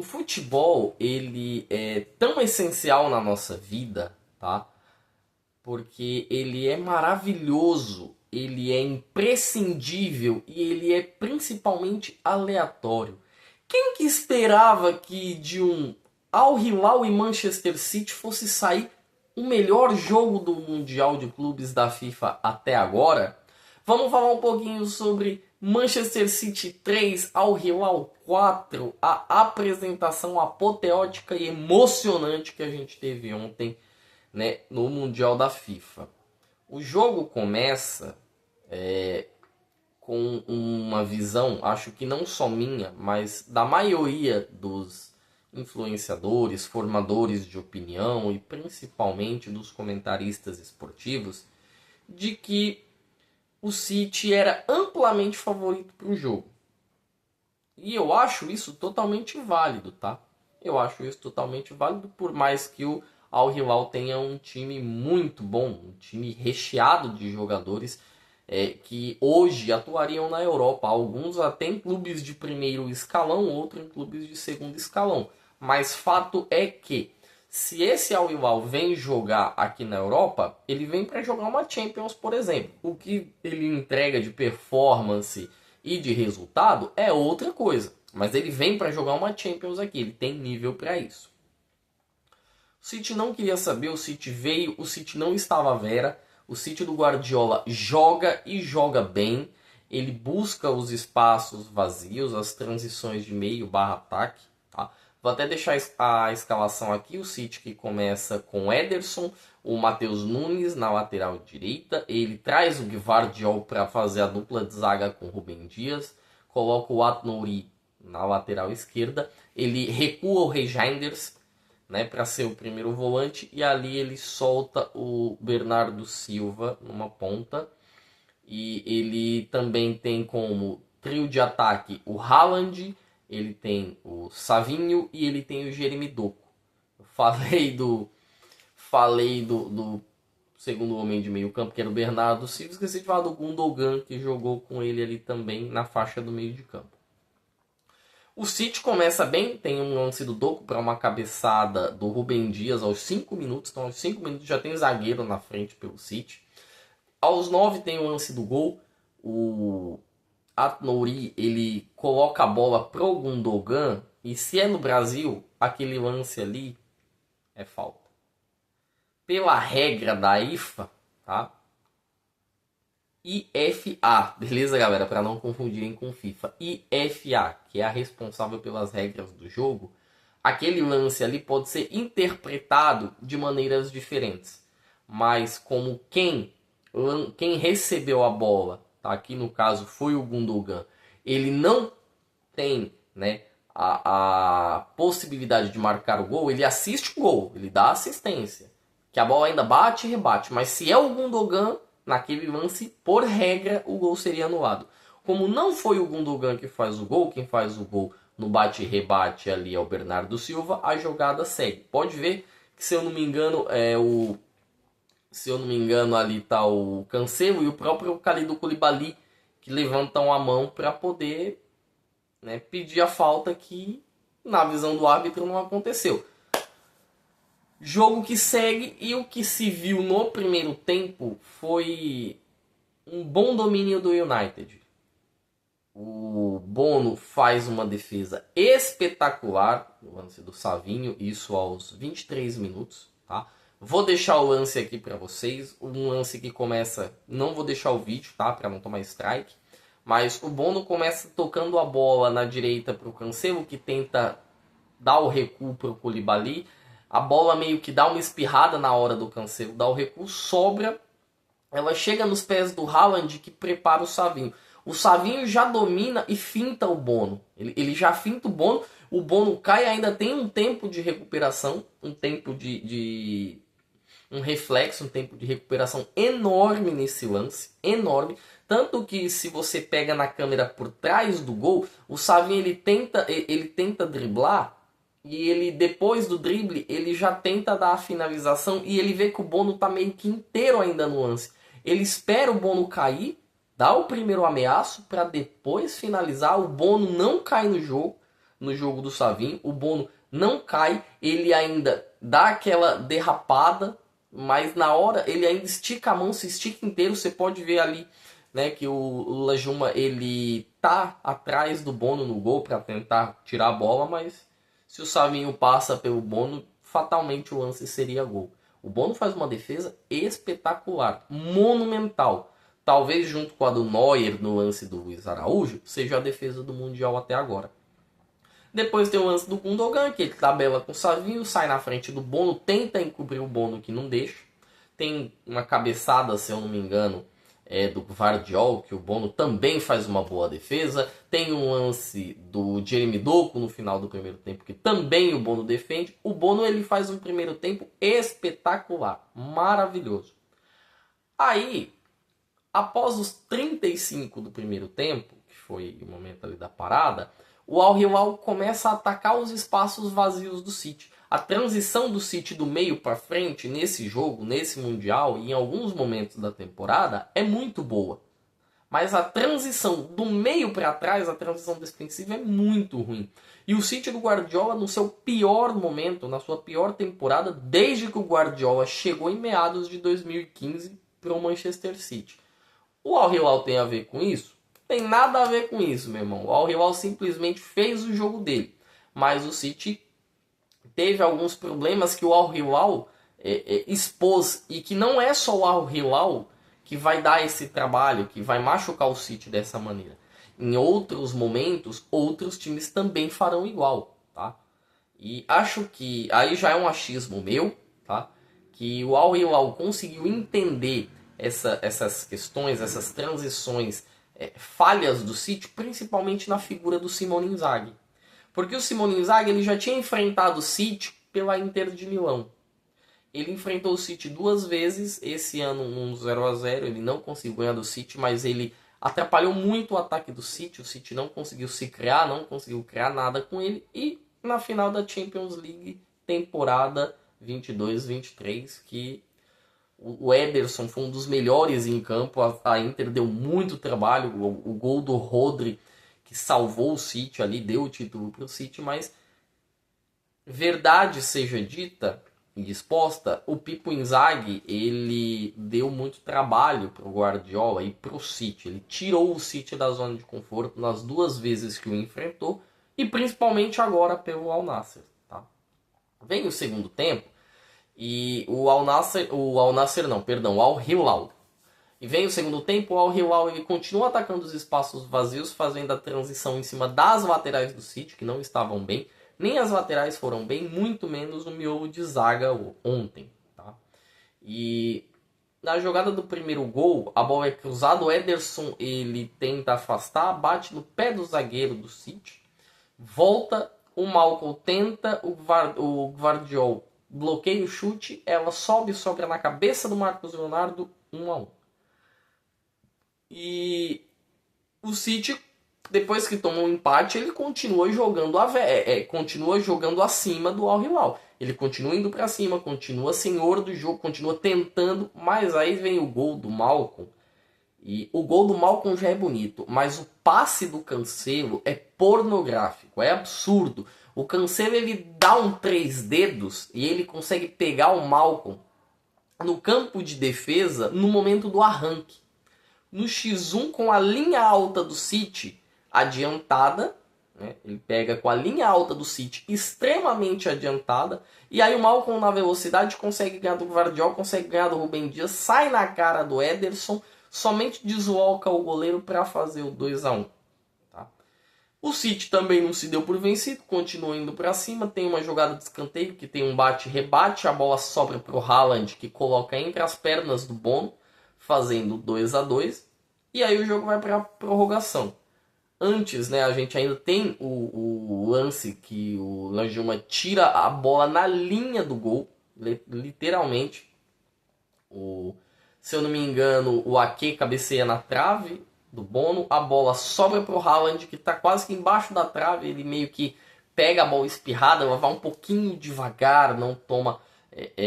O futebol, ele é tão essencial na nossa vida, tá? Porque ele é maravilhoso, ele é imprescindível e ele é principalmente aleatório. Quem que esperava que de um Al Hilal e Manchester City fosse sair o melhor jogo do Mundial de Clubes da FIFA até agora? Vamos falar um pouquinho sobre Manchester City 3, Al Hilal 4, a apresentação apoteótica e emocionante que a gente teve ontem, né, no Mundial da FIFA. O jogo começa com uma visão, acho que não só minha, mas da maioria dos influenciadores, formadores de opinião e principalmente dos comentaristas esportivos, de que o City era amplamente favorito para o jogo. E eu acho isso totalmente válido, tá? Eu acho isso totalmente válido, por mais que o Al Hilal tenha um time muito bom, um time recheado de jogadores que hoje atuariam na Europa. Alguns até em clubes de primeiro escalão, outros em clubes de segundo escalão. Mas fato é que, se esse Al Hilal vem jogar aqui na Europa, ele vem para jogar uma Champions, por exemplo. O que ele entrega de performance e de resultado é outra coisa. Mas ele vem para jogar uma Champions aqui, ele tem nível para isso. O City não queria saber, o City veio, o City não estava à vera. O City do Guardiola joga e joga bem. Ele busca os espaços vazios, as transições de meio barra ataque. Tá? Vou até deixar a escalação aqui. O City que começa com Ederson, o Matheus Nunes na lateral direita. Ele traz o Gvardiol para fazer a dupla de zaga com o Rubem Dias. Coloca o Ait-Nouri na lateral esquerda. Ele recua o Reijnders, né, para ser o primeiro volante, e ali ele solta o Bernardo Silva numa ponta, e ele também tem como trio de ataque o Haaland, ele tem o Savinho e ele tem o Jeremy Doku. Eu falei do segundo homem de meio campo, que era o Bernardo Silva, esqueci de falar do Gundogan, que jogou com ele ali também na faixa do meio de campo. O City começa bem, tem um lance do Doku para uma cabeçada do Rubem Dias aos 5 minutos. Então, aos 5 minutos já tem zagueiro na frente pelo City. Aos 9 tem o lance do gol. O Ait-Nouri, ele coloca a bola pro Gundogan. E se é no Brasil, aquele lance ali é falta. Pela regra da IFA, tá? IFA, beleza, galera? Para não confundirem com FIFA. IFA, que é a responsável pelas regras do jogo, aquele lance ali pode ser interpretado de maneiras diferentes. Mas como quem recebeu a bola, tá? Aqui no caso foi o Gundogan, ele não tem, né, a possibilidade de marcar o gol, ele assiste o gol, ele dá assistência. Que a bola ainda bate e rebate. Mas se é o Gundogan, naquele lance, por regra, o gol seria anulado. Como não foi o Gundogan que faz o gol, quem faz o gol no bate e rebate ali é o Bernardo Silva, a jogada segue. Pode ver que, se eu não me engano, ali tá o Cancelo e o próprio Kalidou Koulibaly, que levantam a mão para poder, né, pedir a falta, que na visão do árbitro não aconteceu. Jogo que segue, e o que se viu no primeiro tempo foi um bom domínio do United. O Bono faz uma defesa espetacular no lance do Savinho, isso aos 23 minutos. Tá? Vou deixar o lance aqui para vocês, um lance que começa, não vou deixar o vídeo, tá, para não tomar strike, mas o Bono começa tocando a bola na direita para o Cancelo, que tenta dar o recuo para o Koulibaly. A bola meio que dá uma espirrada na hora do Cancelo, dá o recuo, sobra. Ela chega nos pés do Haaland, que prepara o Savinho. O Savinho já domina e finta o Bono. Ele já finta o Bono cai, ainda tem um tempo de recuperação, um tempo um reflexo, um tempo de recuperação enorme nesse lance, enorme. Tanto que, se você pega na câmera por trás do gol, o Savinho ele tenta driblar, e ele, depois do drible, ele já tenta dar a finalização, e ele vê que o Bono tá meio que inteiro ainda no lance. Ele espera o Bono cair, dá o primeiro ameaço para depois finalizar. O Bono não cai no jogo, no jogo do Savinho. O Bono não cai, ele ainda dá aquela derrapada, mas na hora ele ainda estica a mão, se estica inteiro. Você pode ver ali, né, que o Lajuma ele tá atrás do Bono no gol para tentar tirar a bola, mas se o Savinho passa pelo Bono, fatalmente o lance seria gol. O Bono faz uma defesa espetacular, monumental. Talvez junto com a do Neuer no lance do Luiz Araújo, seja a defesa do Mundial até agora. Depois tem o lance do Gundogan, que ele tabela com o Savinho, sai na frente do Bono, tenta encobrir o Bono que não deixa. Tem uma cabeçada, se eu não me engano, do Gvardiol, que o Bono também faz uma boa defesa. Tem um lance do Jeremy Doku no final do primeiro tempo, que também o Bono defende. O Bono ele faz um primeiro tempo espetacular, maravilhoso. Aí, após os 35 do primeiro tempo, que foi o momento ali da parada, o Al Hilal começa a atacar os espaços vazios do City. A transição do City do meio para frente nesse jogo, nesse Mundial e em alguns momentos da temporada é muito boa. Mas a transição do meio para trás, a transição defensiva é muito ruim. E o City do Guardiola no seu pior momento, na sua pior temporada, desde que o Guardiola chegou em meados de 2015 para o Manchester City. O Al Hilal tem a ver com isso? Tem nada a ver com isso, meu irmão. O Al Hilal simplesmente fez o jogo dele. Mas o City teve alguns problemas que o Al Hilal expôs. E que não é só o Al Hilal que vai dar esse trabalho, que vai machucar o City dessa maneira. Em outros momentos, outros times também farão igual, tá? E acho que aí já é um achismo meu, tá? Que o Al Hilal conseguiu entender essas questões, essas transições, falhas do City, principalmente na figura do Simone Inzaghi. Porque o Simone Inzaghi ele já tinha enfrentado o City pela Inter de Milão. Ele enfrentou o City 2 vezes, esse ano um 0-0, ele não conseguiu ganhar do City, mas ele atrapalhou muito o ataque do City não conseguiu se criar, não conseguiu criar nada com ele, e na final da Champions League, temporada 22-23, que o Ederson foi um dos melhores em campo, a Inter deu muito trabalho, o gol do Rodri, que salvou o City ali, deu o título para o City, mas verdade seja dita e exposta, o Pippo Inzaghi, ele deu muito trabalho para o Guardiola e para o City. Ele tirou o City da zona de conforto nas 2 vezes que o enfrentou e principalmente agora pelo Al Nassr. Tá? Vem o segundo tempo e o Al Hilal. E vem o segundo tempo, o Al Hilal ele continua atacando os espaços vazios, fazendo a transição em cima das laterais do City, que não estavam bem. Nem as laterais foram bem, muito menos o miolo de zaga ontem. Tá? E na jogada do primeiro gol, a bola é cruzada, o Ederson ele tenta afastar, bate no pé do zagueiro do City, volta, o Malcolm tenta, o Gvardiol bloqueia o chute, ela sobra na cabeça do Marcos Leonardo, 1-1. E o City, depois que tomou um empate, ele continua jogando continua jogando acima do Al Hilal. Ele continua indo para cima, continua senhor do jogo, continua tentando, mas aí vem o gol do Malcolm. E o gol do Malcolm já é bonito, mas o passe do Cancelo é pornográfico, é absurdo. O Cancelo ele dá um 3 dedos e ele consegue pegar o Malcolm no campo de defesa no momento do arranque. No X1 com a linha alta do City adiantada, né? Ele pega com a linha alta do City extremamente adiantada, e aí o Malcolm na velocidade consegue ganhar do Gvardiol, consegue ganhar do Rubem Dias, sai na cara do Ederson, somente desloca o goleiro para fazer o 2-1. Tá? O City também não se deu por vencido, continua indo para cima, tem uma jogada de escanteio que tem um bate-rebate, a bola sobra para o Haaland, que coloca entre as pernas do Bono, fazendo 2-2, e aí o jogo vai para a prorrogação. Antes, né, a gente ainda tem o lance que o Lanjuma tira a bola na linha do gol, literalmente. Se eu não me engano, o Ake cabeceia na trave do Bono, a bola sobra para o Haaland, que está quase que embaixo da trave, ele meio que pega a bola espirrada, ela vai um pouquinho devagar, não toma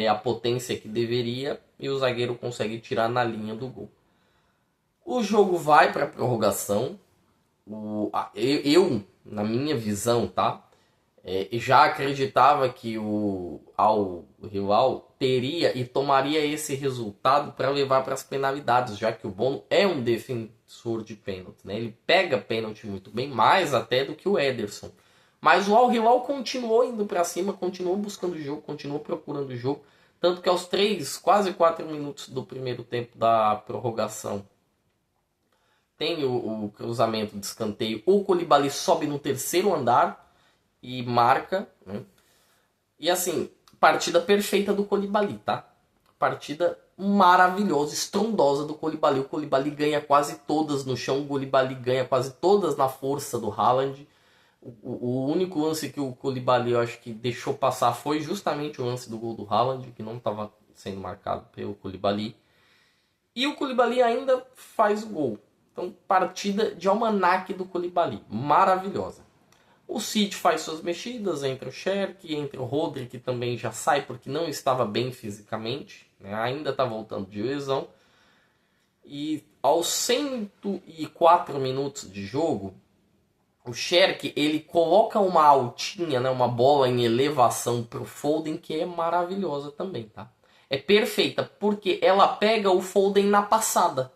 a potência que deveria, e o zagueiro consegue tirar na linha do gol. O jogo vai para a prorrogação. Eu na minha visão, tá? Já acreditava que o Al Hilal teria e tomaria esse resultado para levar para as penalidades, já que o Bono é um defensor de pênalti, né? Ele pega pênalti muito bem, mais até do que o Ederson. Mas o Al Hilal continuou indo para cima, continuou buscando o jogo, continuou procurando o jogo, tanto que aos 3, quase 4 minutos do primeiro tempo da prorrogação, tem o cruzamento de escanteio, o Koulibaly sobe no terceiro andar e marca, né? E assim, partida perfeita do Koulibaly, tá? Partida maravilhosa, estrondosa do Koulibaly. O Koulibaly ganha quase todas no chão, o Koulibaly ganha quase todas na força do Haaland. O único lance que o Koulibaly, eu acho que deixou passar foi justamente o lance do gol do Haaland, que não estava sendo marcado pelo Koulibaly. E o Koulibaly ainda faz o gol. Então, partida de almanaque do Koulibaly, maravilhosa. O City faz suas mexidas, entra o Cherki, entra o Rodri, que também já sai porque não estava bem fisicamente, né? Ainda está voltando de lesão. E aos 104 minutos de jogo, o Cherki, ele coloca uma altinha, né? Uma bola em elevação para o Foden, que é maravilhosa também, tá? É perfeita, porque ela pega o Foden na passada.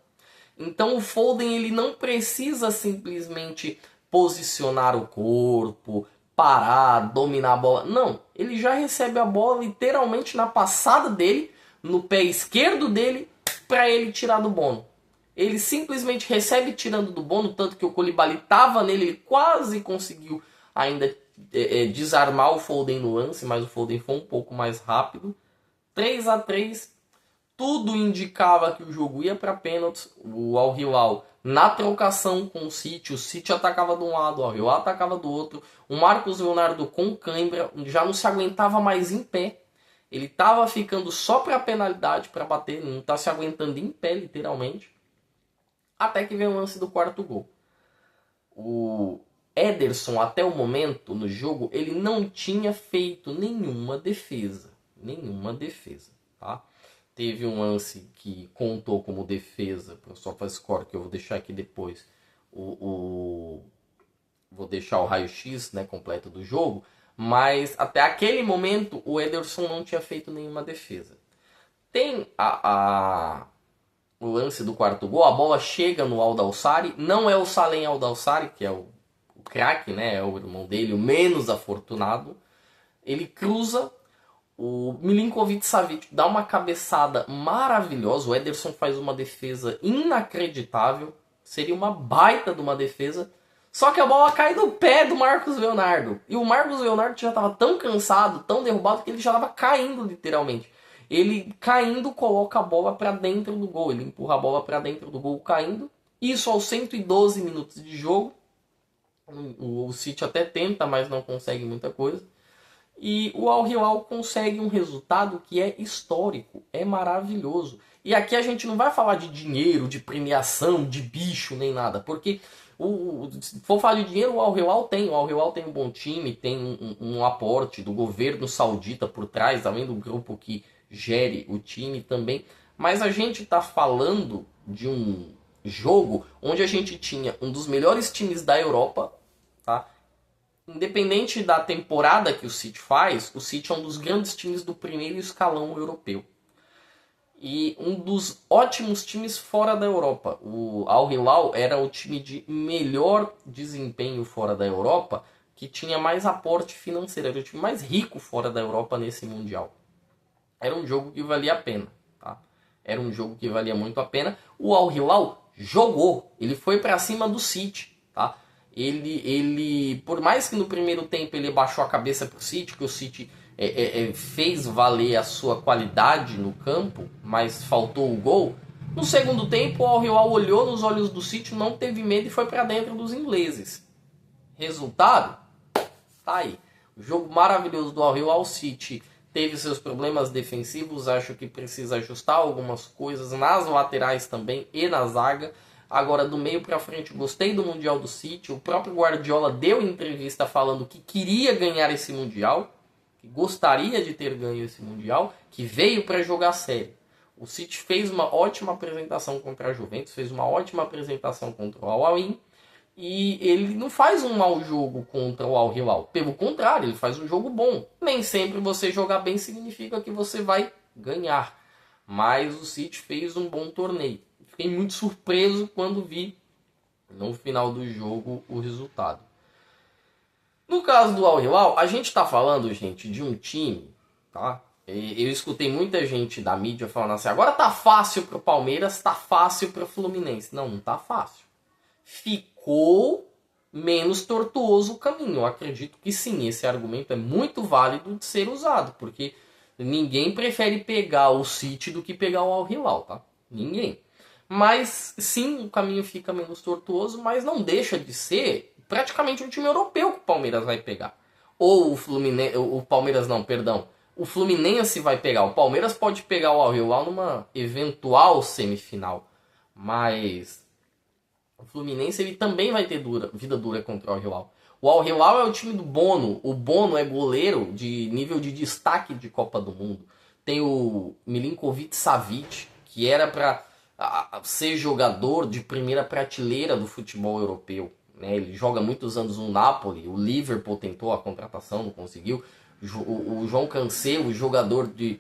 Então o Foden, ele não precisa simplesmente posicionar o corpo, parar, dominar a bola. Não, ele já recebe a bola literalmente na passada dele, no pé esquerdo dele, para ele tirar do Bono. Ele simplesmente recebe tirando do Bono, tanto que o Koulibaly estava nele, ele quase conseguiu ainda desarmar o Foden no lance, mas o Foden foi um pouco mais rápido. 3-3, tudo indicava que o jogo ia para pênaltis. O Al Hilal na trocação com o City atacava de um lado, o Al Hilal atacava do outro. O Marcos Leonardo com cãibra já não se aguentava mais em pé. Ele estava ficando só para penalidade, para bater, não está se aguentando em pé, literalmente. Até que vem o lance do quarto gol. O Ederson, até o momento no jogo, ele não tinha feito nenhuma defesa. Nenhuma defesa, tá? Teve um lance que contou como defesa para o SofaScore, que eu vou deixar aqui depois. Vou deixar o raio-x, né, completo do jogo. Mas até aquele momento o Ederson não tinha feito nenhuma defesa. Tem o lance do quarto gol, a bola chega no Aldalsari. Não é o Salem Aldalsari, que é o craque, né, é o irmão dele, o menos afortunado. Ele cruza. O Milinkovic-Savic dá uma cabeçada maravilhosa. O Ederson faz uma defesa inacreditável. Seria uma baita de uma defesa. Só que a bola cai no pé do Marcos Leonardo. E o Marcos Leonardo já estava tão cansado, tão derrubado, que ele já estava caindo literalmente. Ele caindo coloca a bola para dentro do gol. Ele empurra a bola para dentro do gol caindo. Isso aos 112 minutos de jogo. O City até tenta, mas não consegue muita coisa. E o Al Hilal consegue um resultado que é histórico, é maravilhoso. E aqui a gente não vai falar de dinheiro, de premiação, de bicho, nem nada. Porque, se for falar de dinheiro, o Al Hilal tem. O Al Hilal tem um bom time, tem um aporte do governo saudita por trás, além do grupo que gere o time também. Mas a gente está falando de um jogo onde a gente tinha um dos melhores times da Europa, tá? Independente da temporada que o City faz, o City é um dos grandes times do primeiro escalão europeu. E um dos ótimos times fora da Europa. O Al Hilal era o time de melhor desempenho fora da Europa, que tinha mais aporte financeiro. Era o time mais rico fora da Europa nesse Mundial. Era um jogo que valia a pena, tá? Era um jogo que valia muito a pena. O Al Hilal jogou. Ele foi para cima do City, tá? Ele, por mais que no primeiro tempo ele baixou a cabeça para o City, que o City fez valer a sua qualidade no campo, mas faltou o gol. No segundo tempo, o Al Hilal olhou nos olhos do City, não teve medo e foi para dentro dos ingleses. Resultado? Tá aí. O jogo maravilhoso do Al Hilal. City teve seus problemas defensivos, acho que precisa ajustar algumas coisas nas laterais também e na zaga. Agora, do meio para frente, gostei do Mundial do City. O próprio Guardiola deu entrevista falando que queria ganhar esse Mundial, que gostaria de ter ganho esse Mundial, que veio para jogar sério. O City fez uma ótima apresentação contra a Juventus, fez uma ótima apresentação contra o Al-Ain, E ele não faz um mau jogo contra o Al Hilal. Pelo contrário, ele faz um jogo bom. Nem sempre você jogar bem significa que você vai ganhar. Mas o City fez um bom torneio. Fiquei muito surpreso quando vi no final do jogo o resultado. No caso do Al Hilal, a gente está falando, gente, de um time, tá? Eu escutei muita gente da mídia falando assim, agora tá fácil pro Palmeiras, tá fácil pro Fluminense. Não, não tá fácil. Ficou menos tortuoso o caminho. Eu acredito que sim, esse argumento é muito válido de ser usado, porque ninguém prefere pegar o City do que pegar o Al Hilal, tá? Ninguém. Mas sim, o caminho fica menos tortuoso, mas não deixa de ser praticamente um time europeu que o Palmeiras vai pegar. Ou o Fluminense, o Palmeiras não, perdão. O Fluminense vai pegar. O Palmeiras pode pegar o Al Hilal numa eventual semifinal, mas o Fluminense ele também vai ter vida dura contra o Al Hilal. O Al Hilal é o time do Bono. O Bono é goleiro de nível de destaque de Copa do Mundo. Tem o Milinkovic Savic, que era para ser jogador de primeira prateleira do futebol europeu. Né? Ele joga muitos anos no Napoli. O Liverpool tentou a contratação, não conseguiu. O João Cancelo, jogador de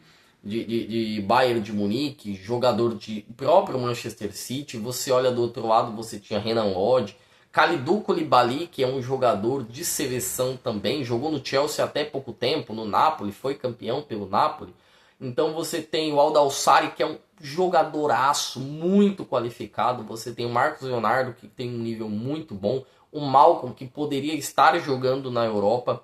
Bayern de Munique, jogador de próprio Manchester City. Você olha do outro lado, você tinha Renan Lodge, Kalidou Koulibaly, que é um jogador de seleção também, jogou no Chelsea até pouco tempo, no Napoli, foi campeão pelo Napoli. Então você tem o Aldo Alsari, que é um jogadoraço, muito qualificado. Você tem o Marcos Leonardo, que tem um nível muito bom. O Malcolm, que poderia estar jogando na Europa.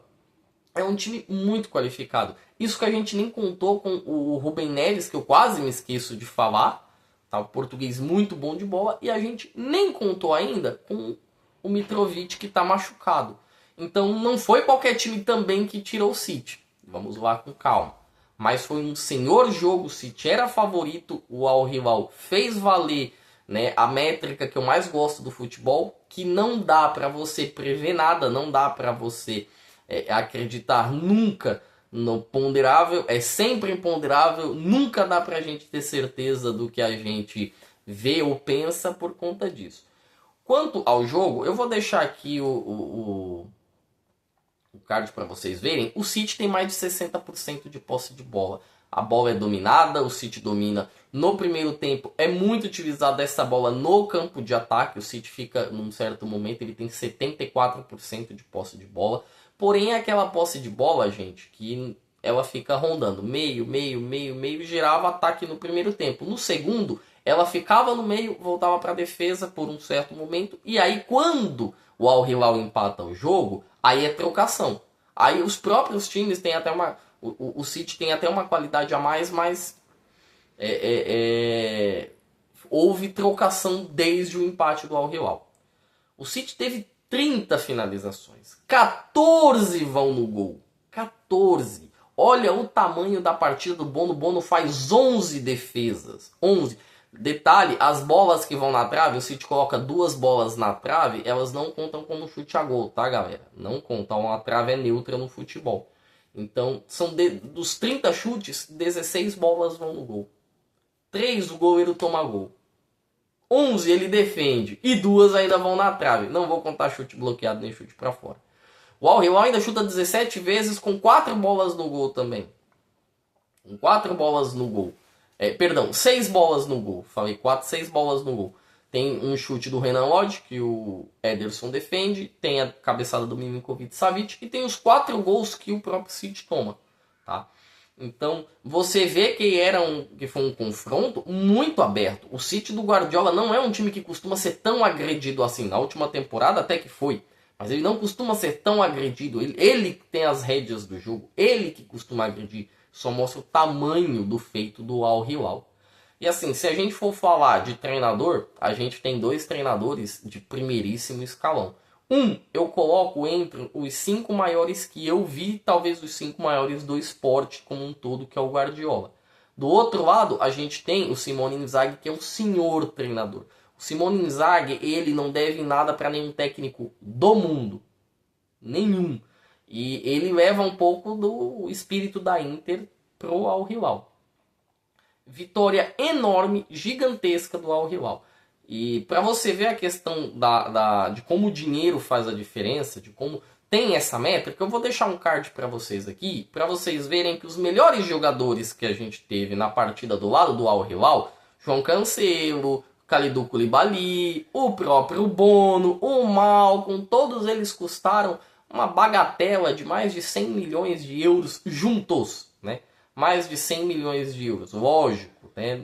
É um time muito qualificado. Isso que a gente nem contou com o Rubem Neves, que eu quase me esqueço de falar. Tá? O português muito bom de bola. E a gente nem contou ainda com o Mitrovic, que está machucado. Então não foi qualquer time também que tirou o City. Vamos lá com calma. Mas foi um senhor jogo. O City era favorito. O Al Hilal fez valer, né, a métrica que eu mais gosto do futebol. Que não dá para você prever nada. Não dá para você acreditar nunca no ponderável, é sempre imponderável, nunca dá pra gente ter certeza do que a gente vê ou pensa por conta disso. Quanto ao jogo, eu vou deixar aqui o card para vocês verem. O City tem mais de 60% de posse de bola. A bola é dominada, o City domina no primeiro tempo. É muito utilizada essa bola no campo de ataque. O City fica, num certo momento, ele tem 74% de posse de bola. Porém, é aquela posse de bola, gente, que ela fica rondando meio, e gerava ataque no primeiro tempo. No segundo, ela ficava no meio, voltava para a defesa por um certo momento. E aí, quando o Al Hilal empata o jogo, aí é trocação. Aí os próprios times têm até uma... O City tem até uma qualidade a mais, mas houve trocação desde o empate do Al Hilal. O City teve 30 finalizações. 14 vão no gol. 14. Olha o tamanho da partida do Bono. O Bono faz 11 defesas. 11. Detalhe, as bolas que vão na trave, o City coloca 2 bolas na trave, elas não contam como chute a gol, tá, galera? Não contam, a trave é neutra no futebol. Então, dos 30 chutes, 16 bolas vão no gol. 3 o goleiro toma gol. 11 ele defende e 2 ainda vão na trave. Não vou contar chute bloqueado nem chute para fora. O Al Hilal ainda chuta 17 vezes com 4 bolas no gol também. Com 4 bolas no gol. 6 bolas no gol. Falei 4, 6 bolas no gol. Tem um chute do Renan Lodge, que o Ederson defende. Tem a cabeçada do Milinkovic Savic. E tem os 4 gols que o próprio City toma. Tá? Então, você vê que foi um confronto muito aberto. O City do Guardiola não é um time que costuma ser tão agredido assim. Na última temporada até que foi. Mas ele não costuma ser tão agredido. Ele tem as rédeas do jogo. Ele que costuma agredir. Só mostra o tamanho do feito do Al Hilal. E assim, se a gente for falar de treinador, a gente tem 2 treinadores de primeiríssimo escalão. Eu coloco entre os 5 maiores que eu vi, talvez os 5 maiores do esporte como um todo, que é o Guardiola. Do outro lado, a gente tem o Simone Inzaghi, que é um senhor treinador. O Simone Inzaghi, ele não deve nada para nenhum técnico do mundo. Nenhum. E ele leva um pouco do espírito da Inter pro Al Hilal. Vitória enorme, gigantesca do Al Hilal. E para você ver a questão de como o dinheiro faz a diferença, de como tem essa métrica, eu vou deixar um card para vocês aqui, para vocês verem que os melhores jogadores que a gente teve na partida do lado do Al Hilal, João Cancelo, Kalidou Koulibaly, o próprio Bono, o Malcom, todos eles custaram uma bagatela de mais de 100 milhões de euros juntos, né? Mais de 100 milhões de euros, lógico, né?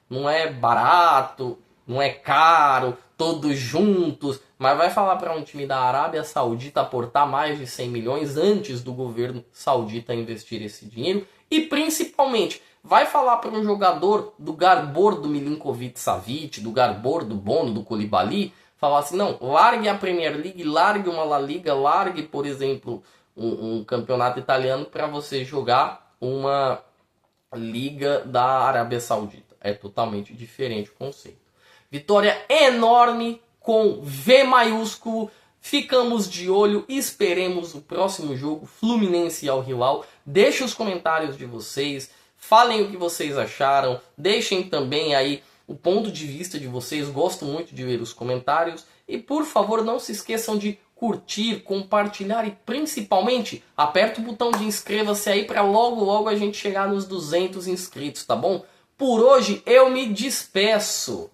Não é barato, não é caro, todos juntos, mas vai falar para um time da Arábia Saudita aportar mais de 100 milhões antes do governo saudita investir esse dinheiro, e principalmente vai falar para um jogador do garbor do Milinkovic-Savic, do garbor do Bono, do Koulibaly, falar assim, não, largue a Premier League, largue uma La Liga, largue, por exemplo, um campeonato italiano para você jogar uma Liga da Arábia Saudita. É totalmente diferente o conceito. Vitória enorme com V maiúsculo. Ficamos de olho, esperemos o próximo jogo, Fluminense e Al Hilal. Deixem os comentários de vocês, falem o que vocês acharam, deixem também aí o ponto de vista de vocês, gosto muito de ver os comentários. E por favor, não se esqueçam de curtir, compartilhar e principalmente aperta o botão de inscreva-se aí para logo a gente chegar nos 200 inscritos, tá bom? Por hoje eu me despeço.